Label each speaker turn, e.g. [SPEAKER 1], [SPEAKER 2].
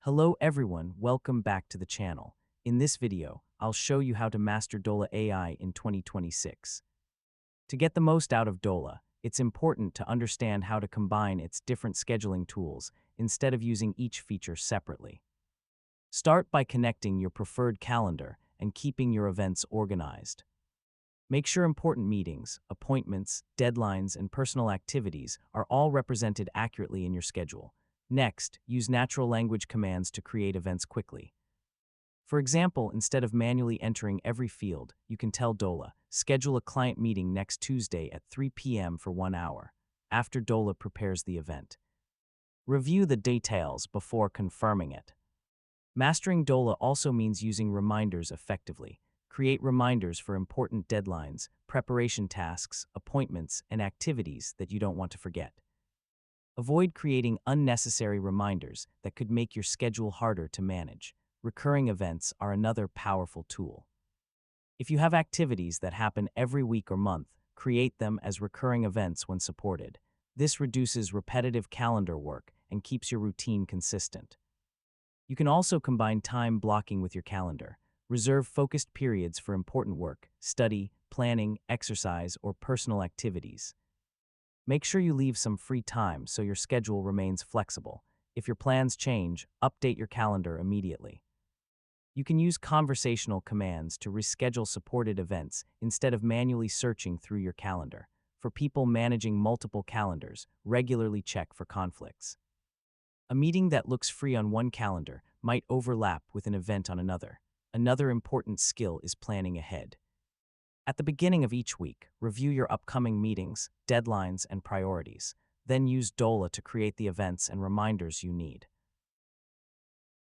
[SPEAKER 1] Hello everyone, welcome back to the channel. In this video, I'll show you how to master Dola AI in 2026. To get the most out of Dola, it's important to understand how to combine its different scheduling tools instead of using each feature separately. Start by connecting your preferred calendar and keeping your events organized. Make sure important meetings, appointments, deadlines, and personal activities are all represented accurately in your schedule. Next, use natural language commands to create events quickly. For example, instead of manually entering every field, you can tell Dola, schedule a client meeting next Tuesday at 3 p.m. for 1 hour, after Dola prepares the event. Review the details before confirming it. Mastering Dola also means using reminders effectively. Create reminders for important deadlines, preparation tasks, appointments, and activities that you don't want to forget. Avoid creating unnecessary reminders that could make your schedule harder to manage. Recurring events are another powerful tool. If you have activities that happen every week or month, create them as recurring events when supported. This reduces repetitive calendar work and keeps your routine consistent. You can also combine time blocking with your calendar. Reserve focused periods for important work, study, planning, exercise, or personal activities. Make sure you leave some free time so your schedule remains flexible. If your plans change, update your calendar immediately. You can use conversational commands to reschedule supported events instead of manually searching through your calendar. For people managing multiple calendars, regularly check for conflicts. A meeting that looks free on one calendar might overlap with an event on another. Another important skill is planning ahead. At the beginning of each week, review your upcoming meetings, deadlines, and priorities. Then use Dola to create the events and reminders you need.